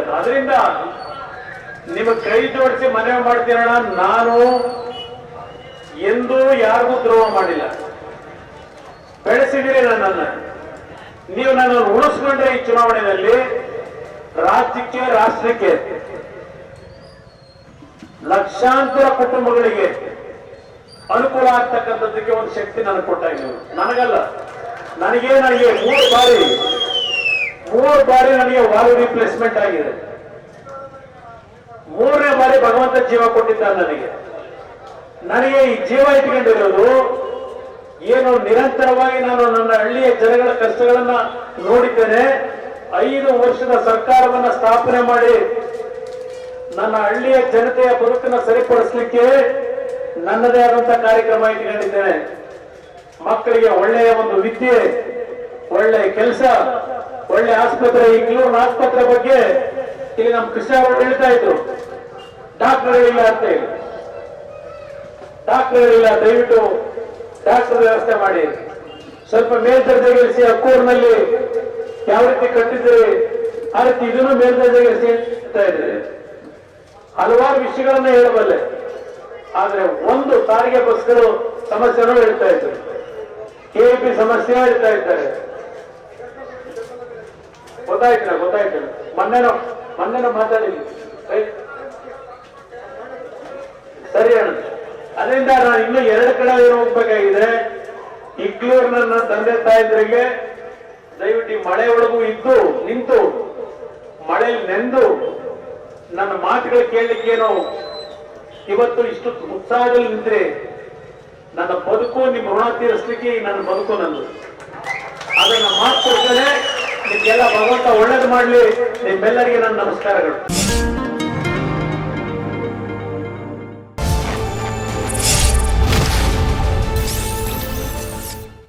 ಇರೋದು. ಅದರಿಂದ ನಿಮಗೆ ಕೈ ಜೋಡಿಸಿ ಮನವಿ ಮಾಡ್ತೀರಣ್ಣ, ನಾನು ಎಂದೂ ಯಾರಿಗೂ ದ್ರೋಹ ಮಾಡಿಲ್ಲ. ಬೆಳೆಸಿದಿರಿ ನನ್ನನ್ನು, ನೀವು ನನ್ನನ್ನು ಉಳಿಸ್ಕೊಂಡ್ರೆ ಈ ಚುನಾವಣೆಯಲ್ಲಿ ರಾಜ್ಯಕ್ಕೆ ರಾಷ್ಟ್ರಕ್ಕೆ ಲಕ್ಷಾಂತರ ಕುಟುಂಬಗಳಿಗೆ ಅನುಕೂಲ ಆಗ್ತಕ್ಕಂಥದ್ದಕ್ಕೆ ಒಂದು ಶಕ್ತಿ ನನಗೆ ಕೊಟ್ಟಾಗ, ನನಗಲ್ಲ, ನನಗೆ 3 ಬಾರಿ ನನಗೆ ವಾಲ್ವ್ ರಿಪ್ಲೇಸ್ಮೆಂಟ್ ಆಗಿದೆ. 3ನೇ ಬಾರಿ ಭಗವಂತ ಜೀವ ಕೊಟ್ಟಿದ್ದಾನೆ ನನಗೆ ಈ ಜೀವ ಇಟ್ಕೊಂಡಿರೋದು ಏನು, ನಿರಂತರವಾಗಿ ನಾನು ನನ್ನ ಹಳ್ಳಿಯ ಜನಗಳ ಕಷ್ಟಗಳನ್ನ ನೋಡಿದ್ದೇನೆ. 5 ವರ್ಷದ ಸರ್ಕಾರವನ್ನ ಸ್ಥಾಪನೆ ಮಾಡಿ ನನ್ನ ಹಳ್ಳಿಯ ಜನತೆಯ ಬದುಕನ್ನು ಸರಿಪಡಿಸಲಿಕ್ಕೆ ನನ್ನದೇ ಆದಂತಹ ಕಾರ್ಯಕ್ರಮ ಇಟ್ಕೊಂಡಿದ್ದೇನೆ. ಮಕ್ಕಳಿಗೆ ಒಳ್ಳೆಯ ಒಂದು ವಿದ್ಯೆ, ಒಳ್ಳೆಯ ಕೆಲಸ, ಒಳ್ಳೆ ಆಸ್ಪತ್ರೆ. ಈ ಕಿಲೂರಿನ ಆಸ್ಪತ್ರೆ ಬಗ್ಗೆ ಇಲ್ಲಿ ನಮ್ಮ ಕೃಷ್ಣ ಅವರು ಹೇಳ್ತಾ ಇದ್ರು, ಡಾಕ್ಟರ್ಗಳಿಲ್ಲ ಅಂತ ಹೇಳಿ. ಡಾಕ್ಟರ್ಗಳಿಲ್ಲ, ದಯವಿಟ್ಟು ಡಾಕ್ಟರ್ ವ್ಯವಸ್ಥೆ ಮಾಡಿ. ಸ್ವಲ್ಪ ಮೇಲ್ದರ್ಜೆಗಿಳಿಸಿ. ಅಕ್ಕೂರಿನಲ್ಲಿ ಯಾವ ರೀತಿ ಕಟ್ಟಿದ್ರೆ ಆ ರೀತಿ ಇದನ್ನು ಮೇಲ್ದರ್ಜೆಗಿಳಿಸಿ ಅಂತ ಇದ್ರೆ ಹಲವಾರು ವಿಷಯಗಳನ್ನ ಹೇಳಬಲ್ಲೆ. ಆದ್ರೆ ಒಂದು ಸಾರಿಗೆ ಬಸ್ಗಳು ಸಮಸ್ಯೆನೂ ಹೇಳ್ತಾ ಇದ್ರು, ಕೆಪಿ ಸಮಸ್ಯೆ ಹೇಳ್ತಾ ಇದ್ದಾರೆ. ಗೊತ್ತಾಯ್ತು ಮೊನ್ನೆನೋ ಮಾತಾಡಿದ್ವಿ. ಸರಿ ಅಣ್ಣ. ಅದರಿಂದ ನಾನು ಇನ್ನೂ 2 ಕಡೆ ಹೋಗ್ಬೇಕಾಗಿದೆ. ಇಗ್ಲೂರು ನನ್ನ ತಂದೆ ತಾಯಿದ್ರಿಗೆ ದಯವಿಟ್ಟು ಈ ಮಳೆ ಒಳಗೂ ಇದ್ದು ನಿಂತು ಮಳೆಯಲ್ಲಿ ನೆಂದು ನನ್ನ ಮಾತುಗಳು ಕೇಳಲಿಕ್ಕೇನೋ ಇವತ್ತು ಇಷ್ಟು ಉತ್ಸಾಹದಲ್ಲಿ ನಿಂತ್ರೆ ನನ್ನ ಬದುಕು ನಿಮ್ಮ ಋಣ ತೀರಿಸಲಿಕ್ಕೆ ನನ್ನ ಬದುಕು ನಂದು. ಅದನ್ನ ಮಾತು ಕೊಡ್ತೇನೆ. ನಿಮ್ಗೆಲ್ಲ ಭಗವಂತ ಒಳ್ಳೇದು ಮಾಡ್ಲಿ. ನಿಮ್ಮೆಲ್ಲರಿಗೆ ನನ್ನ ನಮಸ್ಕಾರಗಳು.